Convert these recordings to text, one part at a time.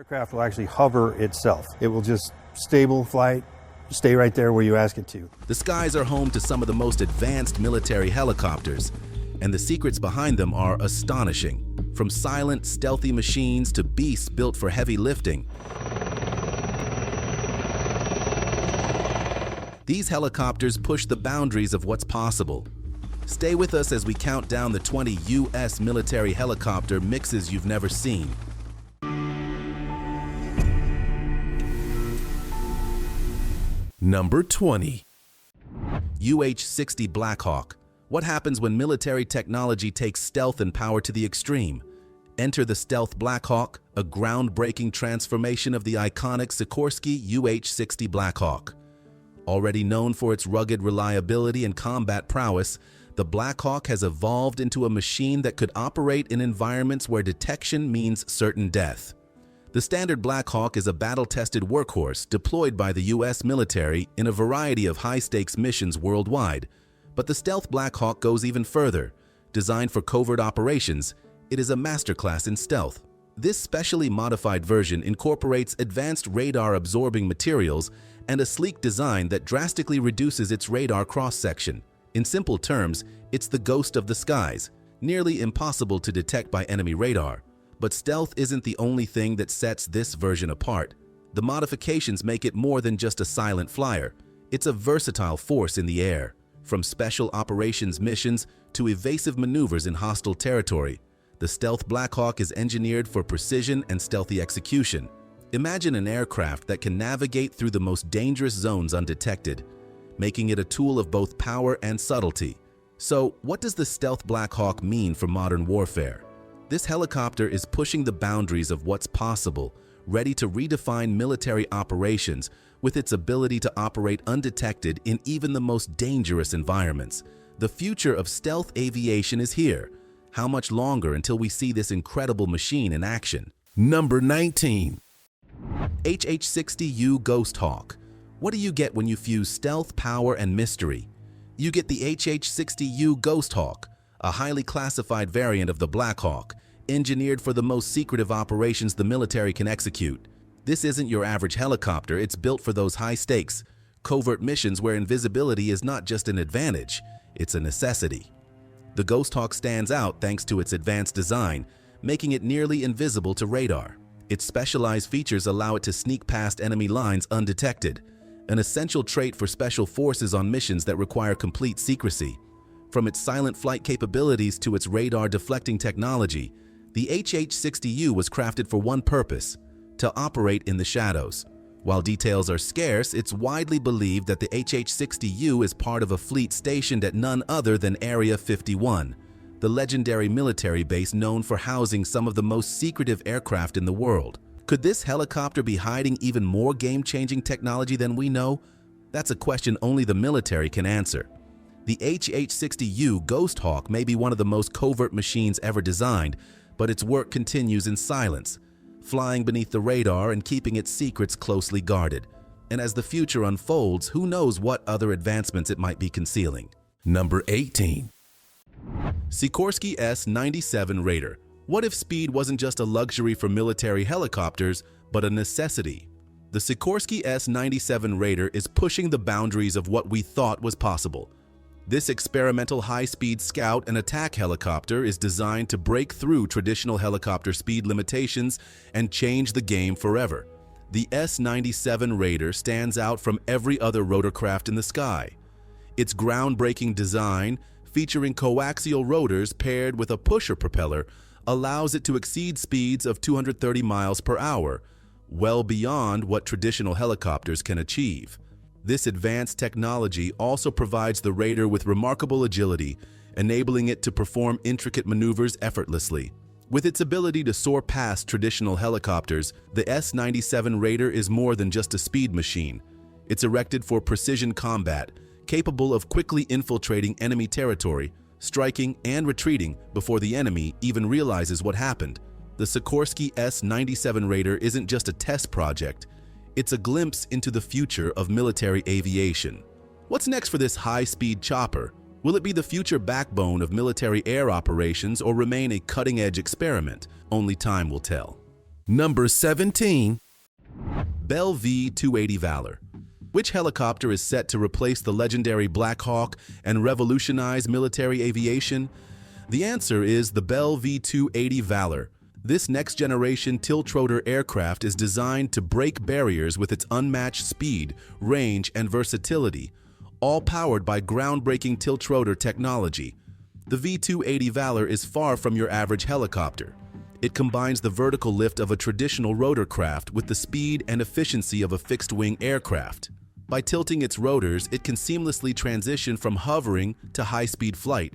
Aircraft will actually hover itself. It will just stable flight, stay right there where you ask it to. The skies are home to some of the most advanced military helicopters, and the secrets behind them are astonishing. From silent, stealthy machines to beasts built for heavy lifting, these helicopters push the boundaries of what's possible. Stay with us as we count down the 20 U.S. military helicopter mixes you've never seen. Number 20. UH60 Blackhawk. What happens when military technology takes stealth and power to the extreme? Enter the stealth Blackhawk, a groundbreaking transformation of the iconic Sikorsky UH60 Blackhawk. Already known for its rugged reliability and combat prowess, the Blackhawk has evolved into a machine that could operate in environments where detection means certain death. The standard Blackhawk is a battle-tested workhorse deployed by the U.S. military in a variety of high-stakes missions worldwide. But the stealth Blackhawk goes even further. Designed for covert operations, it is a masterclass in stealth. This specially modified version incorporates advanced radar-absorbing materials and a sleek design that drastically reduces its radar cross-section. In simple terms, it's the ghost of the skies, nearly impossible to detect by enemy radar. But stealth isn't the only thing that sets this version apart. The modifications make it more than just a silent flyer. It's a versatile force in the air, from special operations missions to evasive maneuvers in hostile territory. The stealth Blackhawk is engineered for precision and stealthy execution. Imagine an aircraft that can navigate through the most dangerous zones undetected, making it a tool of both power and subtlety. So, what does the stealth Blackhawk mean for modern warfare? This helicopter is pushing the boundaries of what's possible, ready to redefine military operations with its ability to operate undetected in even the most dangerous environments. The future of stealth aviation is here. How much longer until we see this incredible machine in action? Number 19. HH60U Ghost Hawk. What do you get when you fuse stealth, power, and mystery? You get the HH60U Ghost Hawk, a highly classified variant of the Blackhawk, engineered for the most secretive operations the military can execute. This isn't your average helicopter, it's built for those high-stakes, covert missions where invisibility is not just an advantage, it's a necessity. The Ghost Hawk stands out thanks to its advanced design, making it nearly invisible to radar. Its specialized features allow it to sneak past enemy lines undetected, an essential trait for special forces on missions that require complete secrecy. From its silent flight capabilities to its radar deflecting technology, the HH60U was crafted for one purpose: to operate in the shadows. While details are scarce, it's widely believed that the HH60U is part of a fleet stationed at none other than Area 51, the legendary military base known for housing some of the most secretive aircraft in the world. Could this helicopter be hiding even more game-changing technology than we know? That's a question only the military can answer. The HH60U Ghost Hawk may be one of the most covert machines ever designed, but its work continues in silence, flying beneath the radar and keeping its secrets closely guarded. And as the future unfolds, who knows what other advancements it might be concealing. Number 18. Sikorski S97 Raider. What if speed wasn't just a luxury for military helicopters, but a necessity? The Sikorski S97 Raider is pushing the boundaries of what we thought was possible. This experimental high-speed scout and attack helicopter is designed to break through traditional helicopter speed limitations and change the game forever. The S97 Raider stands out from every other rotorcraft in the sky. Its groundbreaking design, featuring coaxial rotors paired with a pusher propeller, allows it to exceed speeds of 230 miles per hour, well beyond what traditional helicopters can achieve. This advanced technology also provides the Raider with remarkable agility, enabling it to perform intricate maneuvers effortlessly. With its ability to soar past traditional helicopters, the S97 Raider is more than just a speed machine. It's erected for precision combat, capable of quickly infiltrating enemy territory, striking and retreating before the enemy even realizes what happened. The Sikorski S97 Raider isn't just a test project. It's a glimpse into the future of military aviation. What's next for this high-speed chopper? Will it be the future backbone of military air operations or remain a cutting-edge experiment? Only time will tell. Number 17. Bell V-280 Valor. Which helicopter is set to replace the legendary Blackhawk and revolutionize military aviation? The answer is the Bell V-280 Valor. This next-generation tiltrotor aircraft is designed to break barriers with its unmatched speed, range, and versatility, all powered by groundbreaking tiltrotor technology. The V-280 Valor is far from your average helicopter. It combines the vertical lift of a traditional rotorcraft with the speed and efficiency of a fixed-wing aircraft. By tilting its rotors, it can seamlessly transition from hovering to high-speed flight,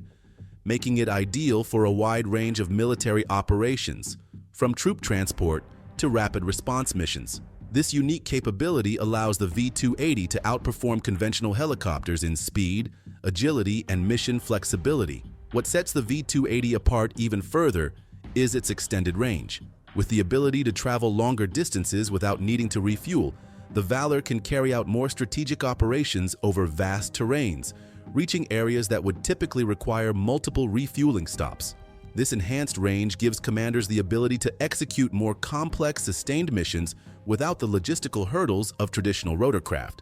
making it ideal for a wide range of military operations, from troop transport to rapid response missions. This unique capability allows the V-280 to outperform conventional helicopters in speed, agility, and mission flexibility. What sets the V-280 apart even further is its extended range. With the ability to travel longer distances without needing to refuel, the Valor can carry out more strategic operations over vast terrains, reaching areas that would typically require multiple refueling stops. This enhanced range gives commanders the ability to execute more complex, sustained missions without the logistical hurdles of traditional rotorcraft.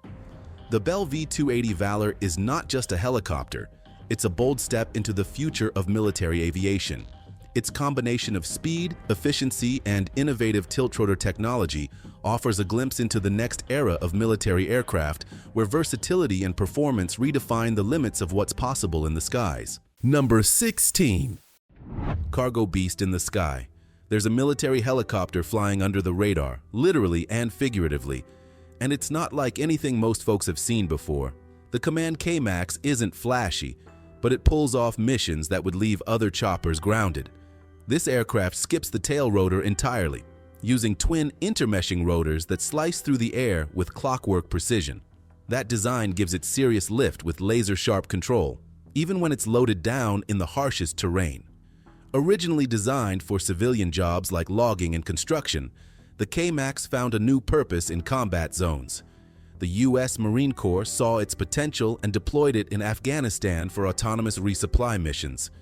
The Bell V-280 Valor is not just a helicopter, it's a bold step into the future of military aviation. Its combination of speed, efficiency, and innovative tiltrotor technology offers a glimpse into the next era of military aircraft, where versatility and performance redefine the limits of what's possible in the skies. Number 16. Cargo beast in the sky. There's a military helicopter flying under the radar, literally and figuratively, and it's not like anything most folks have seen before. The Command KMAX isn't flashy, but it pulls off missions that would leave other choppers grounded. This aircraft skips the tail rotor entirely, using twin intermeshing rotors that slice through the air with clockwork precision. That design gives it serious lift with laser-sharp control, even when it's loaded down in the harshest terrain. Originally designed for civilian jobs like logging and construction, the KMAX found a new purpose in combat zones. The U.S. Marine Corps saw its potential and deployed it in Afghanistan for autonomous resupply missions.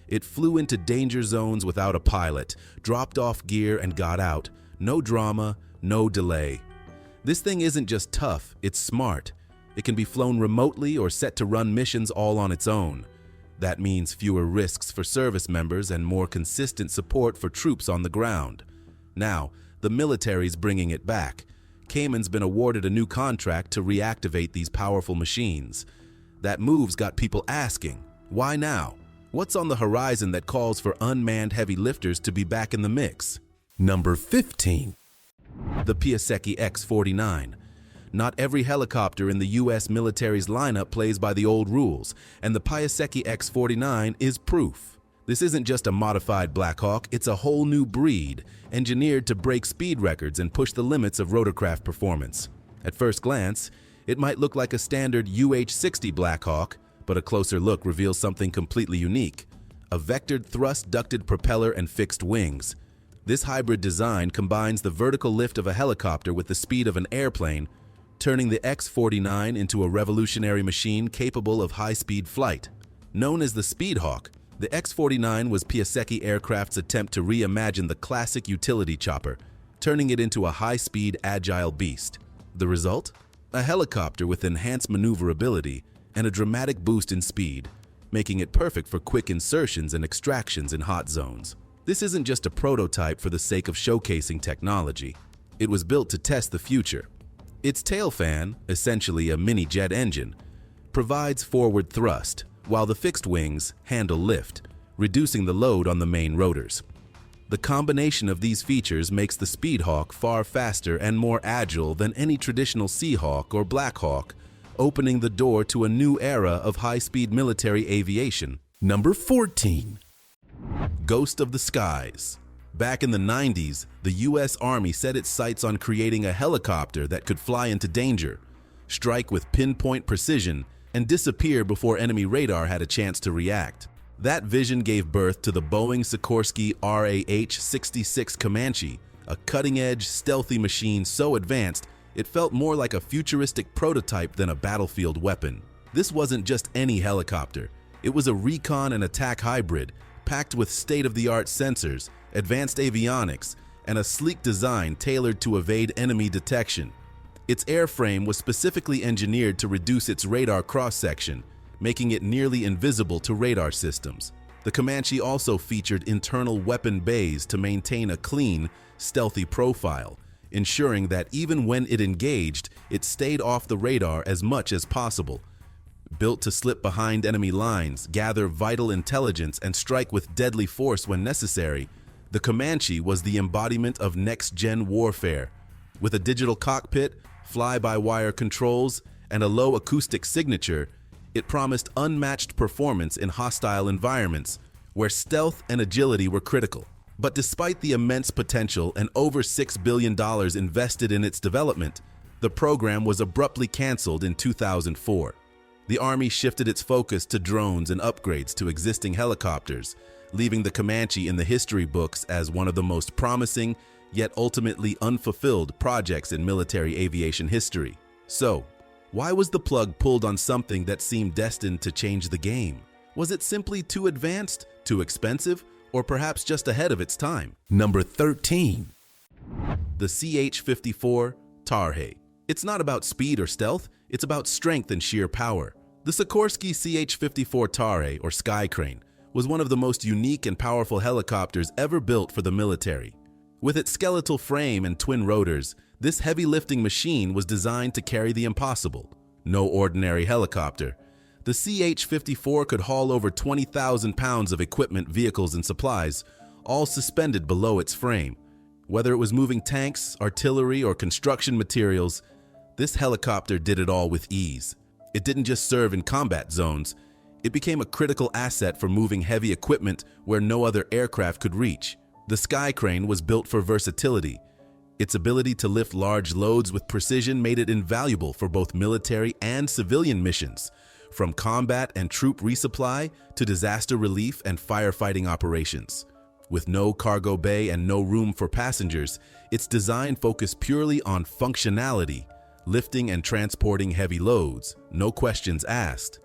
It flew into danger zones without a pilot, dropped off gear, and got out. No drama, no delay. This thing isn't just tough, it's smart. It can be flown remotely or set to run missions all on its own. That means fewer risks for service members and more consistent support for troops on the ground. Now, the military's bringing it back. Cayman's been awarded a new contract to reactivate these powerful machines. That move's got people asking, why now? What's on the horizon that calls for unmanned heavy lifters to be back in the mix? Number 15. The Paseki X49. Not every helicopter in the U.S. military's lineup plays by the old rules, and the Paseki X49 is proof. This isn't just a modified Blackhawk, it's a whole new breed, engineered to break speed records and push the limits of rotorcraft performance. At first glance, it might look like a standard UH60 Blackhawk, but a closer look reveals something completely unique: a vectored thrust-ducted propeller and fixed wings. This hybrid design combines the vertical lift of a helicopter with the speed of an airplane, turning the X49 into a revolutionary machine capable of high-speed flight. Known as the Speedhawk, the X49 was Paseki Aircraft's attempt to reimagine the classic utility chopper, turning it into a high-speed, agile beast. The result? A helicopter with enhanced maneuverability and a dramatic boost in speed, making it perfect for quick insertions and extractions in hot zones. This isn't just a prototype for the sake of showcasing technology. It was built to test the future. Its tail fan, essentially a mini jet engine, provides forward thrust, while the fixed wings handle lift, reducing the load on the main rotors. The combination of these features makes the Speedhawk far faster and more agile than any traditional Seahawk or Blackhawk, opening the door to a new era of high-speed military aviation. Number 14. Ghost of the Skies. Back in the 90s, the U.S. Army set its sights on creating a helicopter that could fly into danger, strike with pinpoint precision, and disappear before enemy radar had a chance to react. That vision gave birth to the Boeing-Sikorsky UH60 Comanche, a cutting-edge, stealthy machine so advanced it felt more like a futuristic prototype than a battlefield weapon. This wasn't just any helicopter. It was a recon and attack hybrid, packed with state-of-the-art sensors, advanced avionics, and a sleek design tailored to evade enemy detection. Its airframe was specifically engineered to reduce its radar cross-section, making it nearly invisible to radar systems. The Comanche also featured internal weapon bays to maintain a clean, stealthy profile, ensuring that even when it engaged, it stayed off the radar as much as possible. Built to slip behind enemy lines, gather vital intelligence, and strike with deadly force when necessary, the Comanche was the embodiment of next-gen warfare. With a digital cockpit, fly-by-wire controls, and a low acoustic signature, it promised unmatched performance in hostile environments, where stealth and agility were critical. But despite the immense potential and over $6 billion invested in its development, the program was abruptly canceled in 2004. The Army shifted its focus to drones and upgrades to existing helicopters, leaving the Comanche in the history books as one of the most promising, yet ultimately unfulfilled projects in military aviation history. So, why was the plug pulled on something that seemed destined to change the game? Was it simply too advanced, too expensive, or perhaps just ahead of its time? Number 13. The CH54 Tarhe. It's not about speed or stealth, it's about strength and sheer power. The Sikorsky CH54 Tarhe, or Sky Crane, was one of the most unique and powerful helicopters ever built for the military. With its skeletal frame and twin rotors, this heavy-lifting machine was designed to carry the impossible. No ordinary helicopter. The CH54 could haul over 20,000 pounds of equipment, vehicles, and supplies, all suspended below its frame. Whether it was moving tanks, artillery, or construction materials, this helicopter did it all with ease. It didn't just serve in combat zones, it became a critical asset for moving heavy equipment where no other aircraft could reach. The Sky Crane was built for versatility. Its ability to lift large loads with precision made it invaluable for both military and civilian missions, from combat and troop resupply to disaster relief and firefighting operations. With no cargo bay and no room for passengers, its design focused purely on functionality, lifting and transporting heavy loads, no questions asked.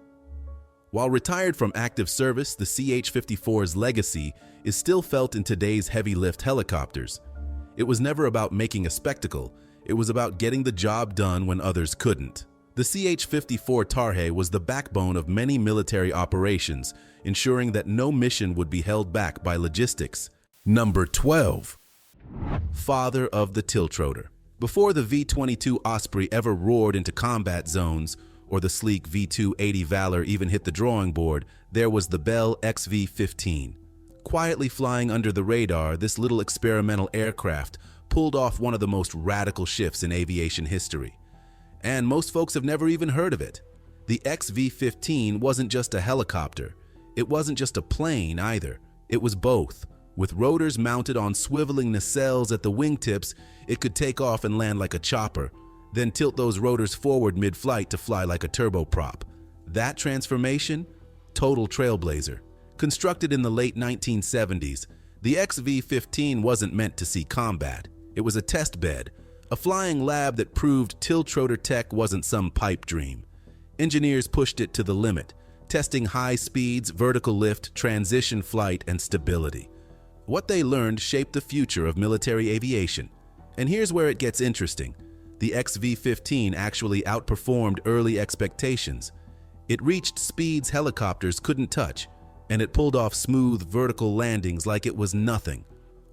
While retired from active service, the CH-54's legacy is still felt in today's heavy-lift helicopters. It was never about making a spectacle, it was about getting the job done when others couldn't. The CH-54 Tarhe was the backbone of many military operations, ensuring that no mission would be held back by logistics. Number 12. Father of the tiltrotor. Before the V-22 Osprey ever roared into combat zones, or the sleek V-280 Valor even hit the drawing board, there was the Bell XV-15. Quietly flying under the radar, this little experimental aircraft pulled off one of the most radical shifts in aviation history. And most folks have never even heard of it. The XV-15 wasn't just a helicopter. It wasn't just a plane either. It was both. With rotors mounted on swiveling nacelles at the wingtips, it could take off and land like a chopper, then tilt those rotors forward mid-flight to fly like a turboprop. That transformation? Total trailblazer. Constructed in the late 1970s, the XV-15 wasn't meant to see combat. It was a test bed, a flying lab that proved tiltrotor tech wasn't some pipe dream. Engineers pushed it to the limit, testing high speeds, vertical lift, transition flight, and stability. What they learned shaped the future of military aviation. And here's where it gets interesting. The XV-15 actually outperformed early expectations. It reached speeds helicopters couldn't touch, and it pulled off smooth vertical landings like it was nothing.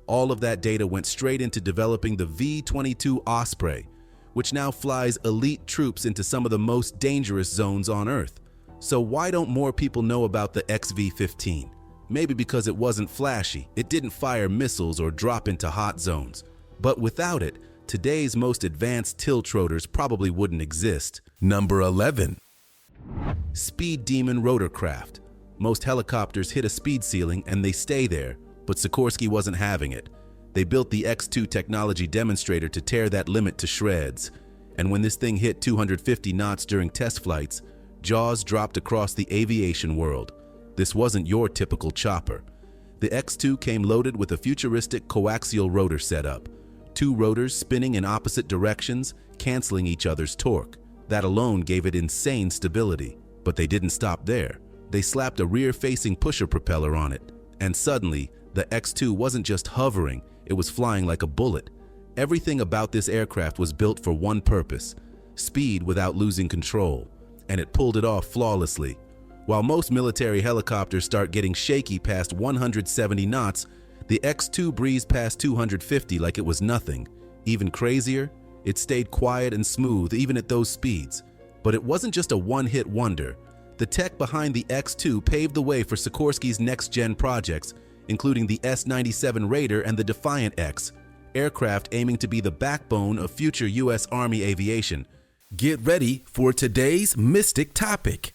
All of that data went straight into developing the V-22 Osprey, which now flies elite troops into some of the most dangerous zones on Earth. So why don't more people know about the XV-15? Maybe because it wasn't flashy, it didn't fire missiles or drop into hot zones. But without it, today's most advanced tiltrotors probably wouldn't exist. Number 11. Speed Demon Rotorcraft. Most helicopters hit a speed ceiling and they stay there, but Sikorsky wasn't having it. They built the X2 technology demonstrator to tear that limit to shreds. And when this thing hit 250 knots during test flights, jaws dropped across the aviation world. This wasn't your typical chopper. The X2 came loaded with a futuristic coaxial rotor setup. Two rotors spinning in opposite directions, canceling each other's torque. That alone gave it insane stability. But they didn't stop there. They slapped a rear-facing pusher propeller on it. And suddenly, the X2 wasn't just hovering, It was flying like a bullet. Everything about this aircraft was built for one purpose: speed without losing control, and it pulled it off flawlessly. While most military helicopters start getting shaky past 170 knots, the X2 breezed past 250 like it was nothing. Even crazier, it stayed quiet and smooth even at those speeds. But it wasn't just a one-hit wonder. The tech behind the X2 paved the way for Sikorsky's next-gen projects, including the S97 Raider and the Defiant X, aircraft aiming to be the backbone of future U.S. Army aviation. Get ready for today's mystic topic.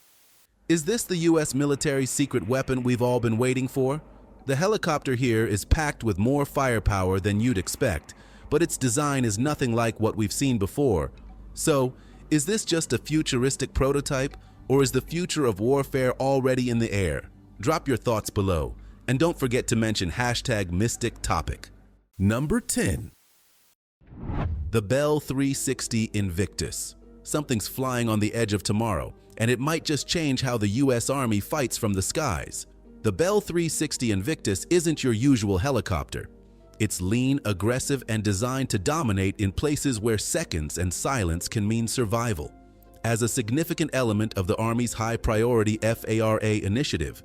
Is this the U.S. military's secret weapon we've all been waiting for? The helicopter here is packed with more firepower than you'd expect, but its design is nothing like what we've seen before. So, is this just a futuristic prototype, or is the future of warfare already in the air? Drop your thoughts below, and don't forget to mention #MysticTopic. Number 10. The Bell 360 Invictus. Something's flying on the edge of tomorrow, and it might just change how the U.S. Army fights from the skies. The Bell 360 Invictus isn't your usual helicopter. It's lean, aggressive, and designed to dominate in places where seconds and silence can mean survival. As a significant element of the Army's high-priority FARA initiative,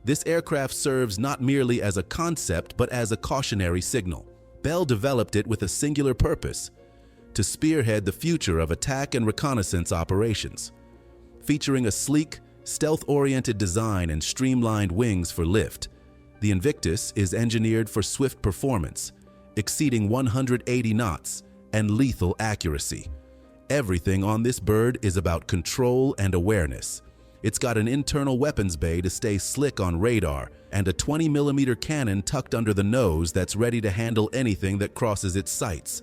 this aircraft serves not merely as a concept but as a cautionary signal. Bell developed it with a singular purpose: to spearhead the future of attack and reconnaissance operations. Featuring a sleek, stealth-oriented design and streamlined wings for lift, the Invictus is engineered for swift performance, exceeding 180 knots, and lethal accuracy. Everything on this bird is about control and awareness. It's got an internal weapons bay to stay slick on radar and a 20mm cannon tucked under the nose that's ready to handle anything that crosses its sights.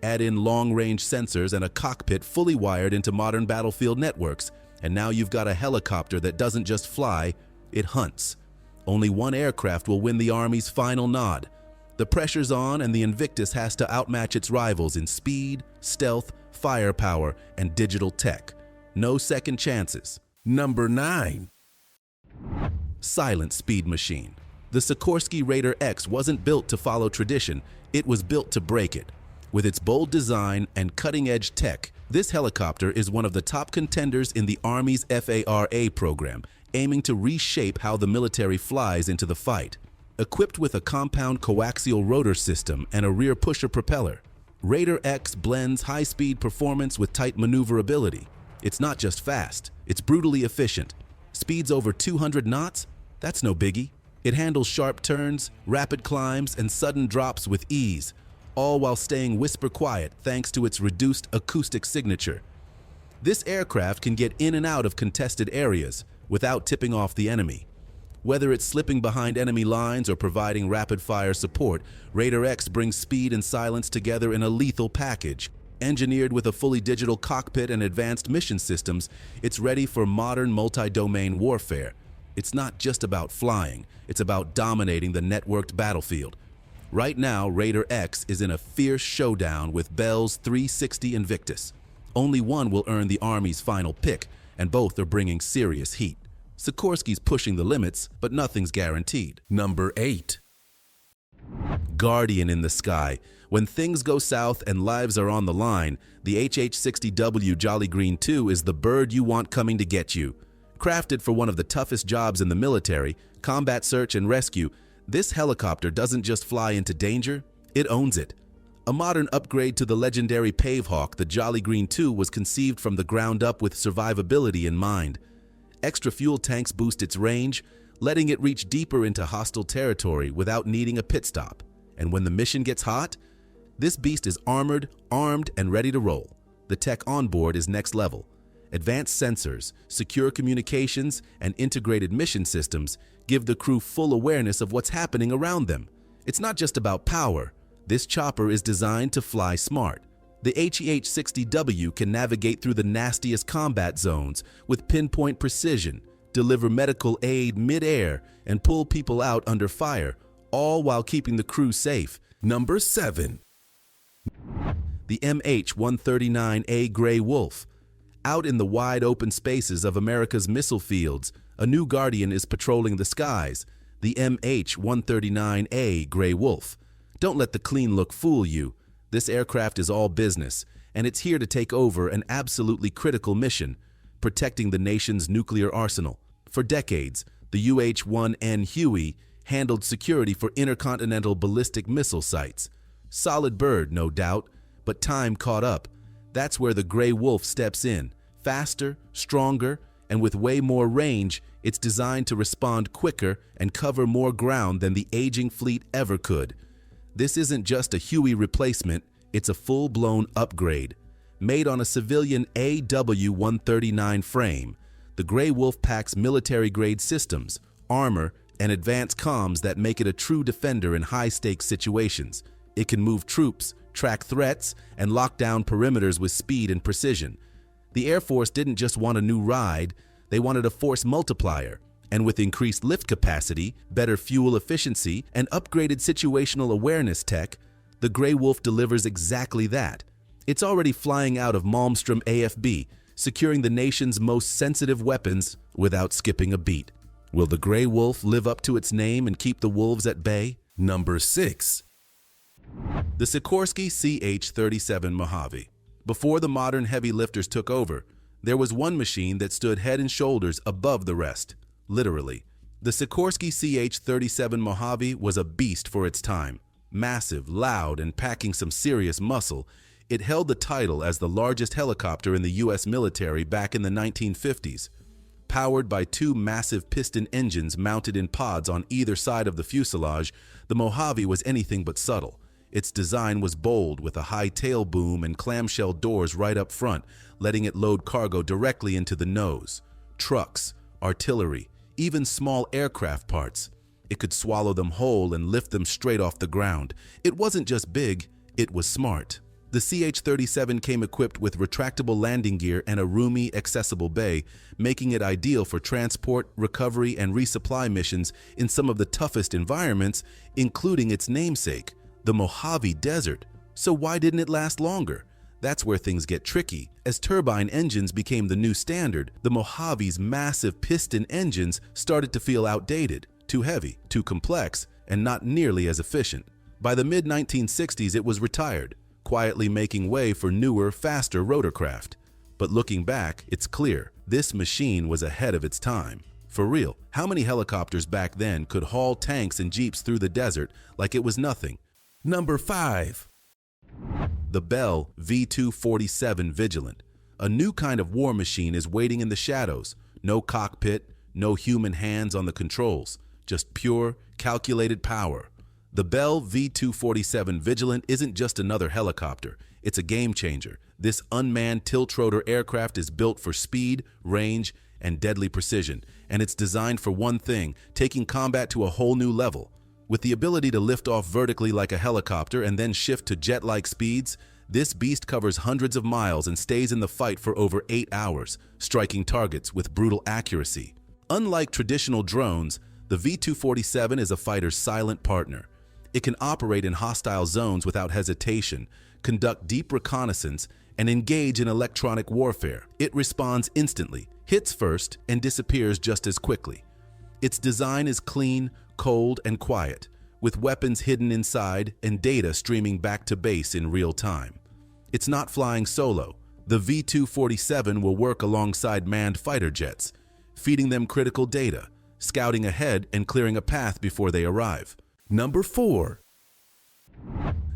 Add in long-range sensors and a cockpit fully wired into modern battlefield networks, and now you've got a helicopter that doesn't just fly, it hunts. Only one aircraft will win the Army's final nod. The pressure's on, and the Invictus has to outmatch its rivals in speed, stealth, firepower, and digital tech. No second chances. Number 9. Silent speed machine. The Sikorsky Raider X wasn't built to follow tradition, it was built to break it. With its bold design and cutting-edge tech, this helicopter is one of the top contenders in the Army's FARA program, aiming to reshape how the military flies into the fight. Equipped with a compound coaxial rotor system and a rear pusher propeller, Raider X blends high-speed performance with tight maneuverability. It's not just fast, it's brutally efficient. Speeds over 200 knots? That's no biggie. It handles sharp turns, rapid climbs, and sudden drops with ease, all while staying whisper quiet thanks to its reduced acoustic signature. This aircraft can get in and out of contested areas without tipping off the enemy. Whether it's slipping behind enemy lines or providing rapid-fire support, Raider X brings speed and silence together in a lethal package. Engineered with a fully digital cockpit and advanced mission systems, it's ready for modern multi-domain warfare. It's not just about flying, it's about dominating the networked battlefield. Right now, Raider X is in a fierce showdown with Bell's 360 Invictus. Only one will earn the Army's final pick, and both are bringing serious heat. Sikorsky's pushing the limits, but nothing's guaranteed. Number 8. Guardian in the sky. When things go south and lives are on the line, the HH60W Jolly Green II is the bird you want coming to get you. Crafted for one of the toughest jobs in the military, combat search and rescue, this helicopter doesn't just fly into danger, it owns it. A modern upgrade to the legendary Pavehawk, the Jolly Green II was conceived from the ground up with survivability in mind. Extra fuel tanks boost its range, letting it reach deeper into hostile territory without needing a pit stop. And when the mission gets hot, this beast is armored, armed, and ready to roll. The tech on board is next level. Advanced sensors, secure communications, and integrated mission systems give the crew full awareness of what's happening around them. It's not just about power. This chopper is designed to fly smart. The HiH60W can navigate through the nastiest combat zones with pinpoint precision, deliver medical aid mid-air, and pull people out under fire, all while keeping the crew safe. Number 7. The MH139A Greywolf. Out in the wide open spaces of America's missile fields, a new Guardian is patrolling the skies, the MH139A Greywolf. Don't let the clean look fool you. This aircraft is all business, and it's here to take over an absolutely critical mission, protecting the nation's nuclear arsenal. For decades, the UH-1N Huey handled security for intercontinental ballistic missile sites. Solid bird, no doubt, but time caught up. That's where the Greywolf steps in. Faster, stronger, and with way more range, it's designed to respond quicker and cover more ground than the aging fleet ever could. This isn't just a Huey replacement, it's a full-blown upgrade. Made on a civilian AW-139 frame, the Greywolf packs military-grade systems, armor, and advanced comms that make it a true defender in high-stakes situations. It can move troops, track threats, and lock down perimeters with speed and precision. The Air Force didn't just want a new ride, they wanted a force multiplier. And with increased lift capacity, better fuel efficiency, and upgraded situational awareness tech, the Greywolf delivers exactly that. It's already flying out of Malmstrom AFB, securing the nation's most sensitive weapons without skipping a beat. Will the Greywolf live up to its name and keep the wolves at bay? Number 6. The Sikorsky CH37 Mojave. Before the modern heavy lifters took over, there was one machine that stood head and shoulders above the rest, literally. The Sikorsky CH37 Mojave was a beast for its time. Massive, loud, and packing some serious muscle, it held the title as the largest helicopter in the U.S. military back in the 1950s. Powered by two massive piston engines mounted in pods on either side of the fuselage, the Mojave was anything but subtle. Its design was bold, with a high tail boom and clamshell doors right up front, letting it load cargo directly into the nose. Trucks, artillery, even small aircraft parts. It could swallow them whole and lift them straight off the ground. It wasn't just big, it was smart. The CH-37 came equipped with retractable landing gear and a roomy, accessible bay, making it ideal for transport, recovery, and resupply missions in some of the toughest environments, including its namesake, the Mojave Desert. So why didn't it last longer? That's where things get tricky. As turbine engines became the new standard, the Mojave's massive piston engines started to feel outdated, too heavy, too complex, and not nearly as efficient. By the mid-1960s, it was retired, quietly making way for newer, faster rotorcraft. But looking back, it's clear, this machine was ahead of its time. For real, how many helicopters back then could haul tanks and jeeps through the desert like it was nothing? Number 5. The Bell V-247 Vigilant. A new kind of war machine is waiting in the shadows. No cockpit, no human hands on the controls, just pure, calculated power. The Bell V-247 Vigilant isn't just another helicopter, it's a game changer. This unmanned tilt-rotor aircraft is built for speed, range, and deadly precision, and it's designed for one thing, taking combat to a whole new level. With the ability to lift off vertically like a helicopter and then shift to jet-like speeds, this beast covers hundreds of miles and stays in the fight for over 8 hours, striking targets with brutal accuracy. Unlike traditional drones, the V-247 is a fighter's silent partner. It can operate in hostile zones without hesitation, conduct deep reconnaissance, and engage in electronic warfare. It responds instantly, hits first, and disappears just as quickly. Its design is clean, cold, and quiet, with weapons hidden inside and data streaming back to base in real time. It's not flying solo. The V-247 will work alongside manned fighter jets, feeding them critical data, scouting ahead and clearing a path before they arrive. Number 4.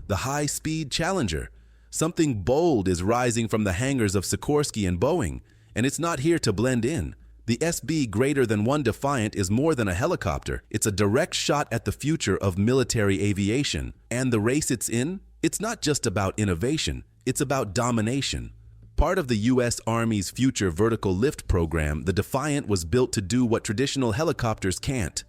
The HighSpeed Challenger. Something bold is rising from the hangars of Sikorsky and Boeing, and it's not here to blend in. The SB-1 Defiant is more than a helicopter. It's a direct shot at the future of military aviation. And the race it's in? It's not just about innovation, it's about domination. Part of the U.S. Army's Future Vertical Lift program, the Defiant was built to do what traditional helicopters can't: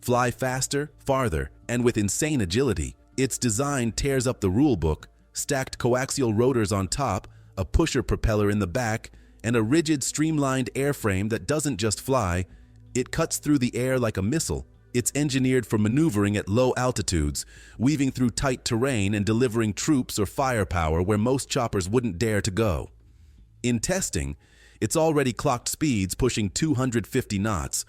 fly faster, farther, and with insane agility. Its design tears up the rulebook, stacked coaxial rotors on top, a pusher propeller in the back, and a rigid, streamlined airframe that doesn't just fly, it cuts through the air like a missile. It's engineered for maneuvering at low altitudes, weaving through tight terrain and delivering troops or firepower where most choppers wouldn't dare to go. In testing, it's already clocked speeds pushing 250 knots,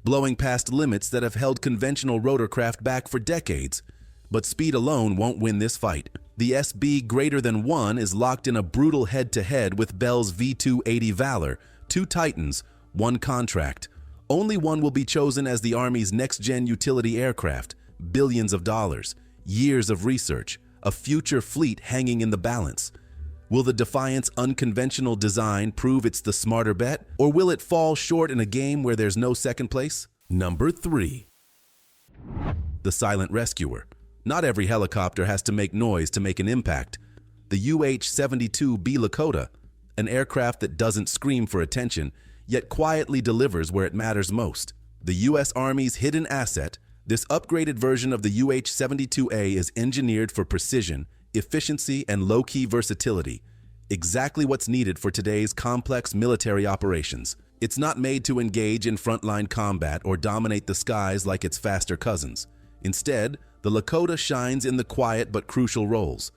blowing past limits that have held conventional rotorcraft back for decades. But speed alone won't win this fight. The SB>1 is locked in a brutal head-to-head with Bell's V-280 Valor, 2 Titans, 1 contract. Only one will be chosen as the Army's next-gen utility aircraft. Billions of dollars, years of research, a future fleet hanging in the balance. Will the Defiant's unconventional design prove it's the smarter bet, or will it fall short in a game where there's no second place? Number 3. The Silent Rescuer. Not every helicopter has to make noise to make an impact. The UH-72B Lakota, an aircraft that doesn't scream for attention, yet quietly delivers where it matters most. The U.S. Army's hidden asset, this upgraded version of the UH-72A is engineered for precision, efficiency, and low-key versatility. Exactly what's needed for today's complex military operations. It's not made to engage in frontline combat or dominate the skies like its faster cousins. Instead, the Lakota shines in the quiet but crucial roles: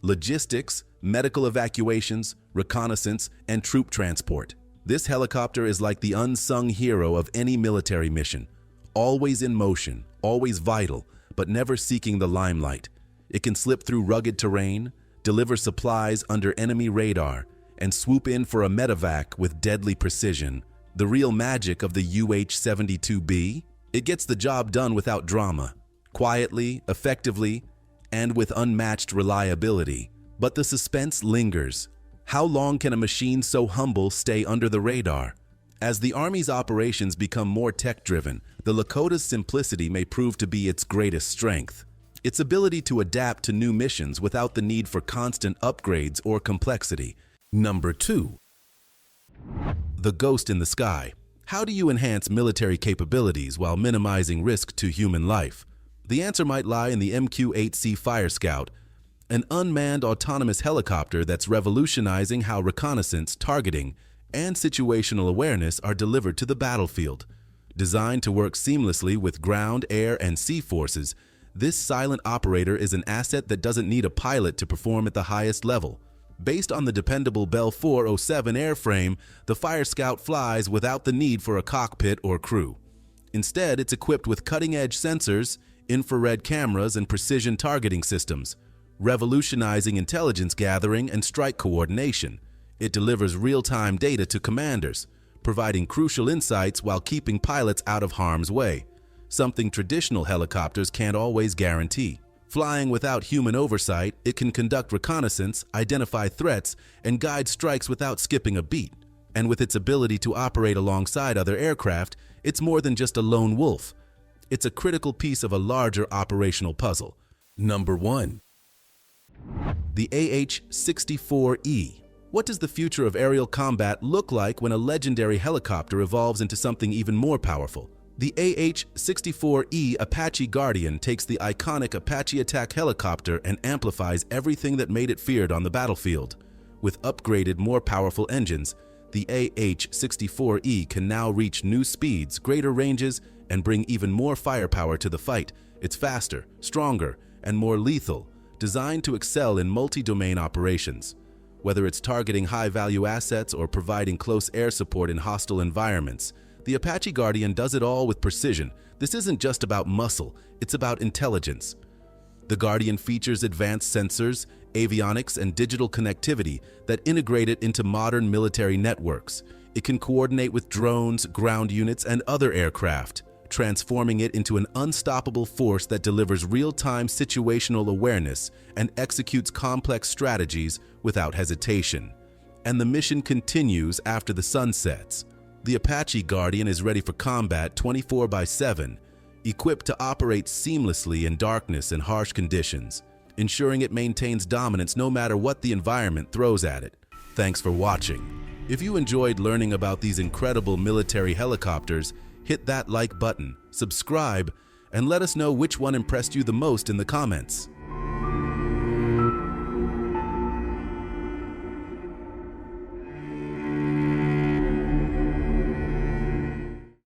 logistics, medical evacuations, reconnaissance, and troop transport. This helicopter is like the unsung hero of any military mission. Always in motion, always vital, but never seeking the limelight. It can slip through rugged terrain, deliver supplies under enemy radar, and swoop in for a medevac with deadly precision. The real magic of the UH-72B? It gets the job done without drama, quietly, effectively, and with unmatched reliability. But the suspense lingers. How long can a machine so humble stay under the radar? As the Army's operations become more tech-driven, the Lakota's simplicity may prove to be its greatest strength. Its ability to adapt to new missions without the need for constant upgrades or complexity. Number 2. The Ghost in the Sky. How do you enhance military capabilities while minimizing risk to human life? The answer might lie in the MQ-8C Fire Scout, an unmanned autonomous helicopter that's revolutionizing how reconnaissance, targeting, and situational awareness are delivered to the battlefield. Designed to work seamlessly with ground, air, and sea forces, this silent operator is an asset that doesn't need a pilot to perform at the highest level. Based on the dependable Bell 407 airframe, the Fire Scout flies without the need for a cockpit or crew. Instead, it's equipped with cutting-edge sensors, infrared cameras, and precision targeting systems, revolutionizing intelligence gathering and strike coordination. It delivers real-time data to commanders, providing crucial insights while keeping pilots out of harm's way, something traditional helicopters can't always guarantee. Flying without human oversight, it can conduct reconnaissance, identify threats, and guide strikes without skipping a beat. And with its ability to operate alongside other aircraft, it's more than just a lone wolf. It's a critical piece of a larger operational puzzle. Number 1. The AH-64E. What does the future of aerial combat look like when a legendary helicopter evolves into something even more powerful? The AH-64E Apache Guardian takes the iconic Apache attack helicopter and amplifies everything that made it feared on the battlefield. With upgraded, more powerful engines, the AH-64E can now reach new speeds, greater ranges, and bring even more firepower to the fight. It's faster, stronger, and more lethal, designed to excel in multi-domain operations. Whether it's targeting high-value assets or providing close air support in hostile environments, the Apache Guardian does it all with precision. This isn't just about muscle, it's about intelligence. The Guardian features advanced sensors, avionics, and digital connectivity that integrate it into modern military networks. It can coordinate with drones, ground units, and other aircraft, transforming it into an unstoppable force that delivers real-time situational awareness and executes complex strategies without hesitation. And the mission continues after the sun sets. The Apache Guardian is ready for combat 24/7, equipped to operate seamlessly in darkness and harsh conditions, ensuring it maintains dominance no matter what the environment throws at it. Thanks for watching. If you enjoyed learning about these incredible military helicopters, hit that like button, subscribe, and let us know which one impressed you the most in the comments.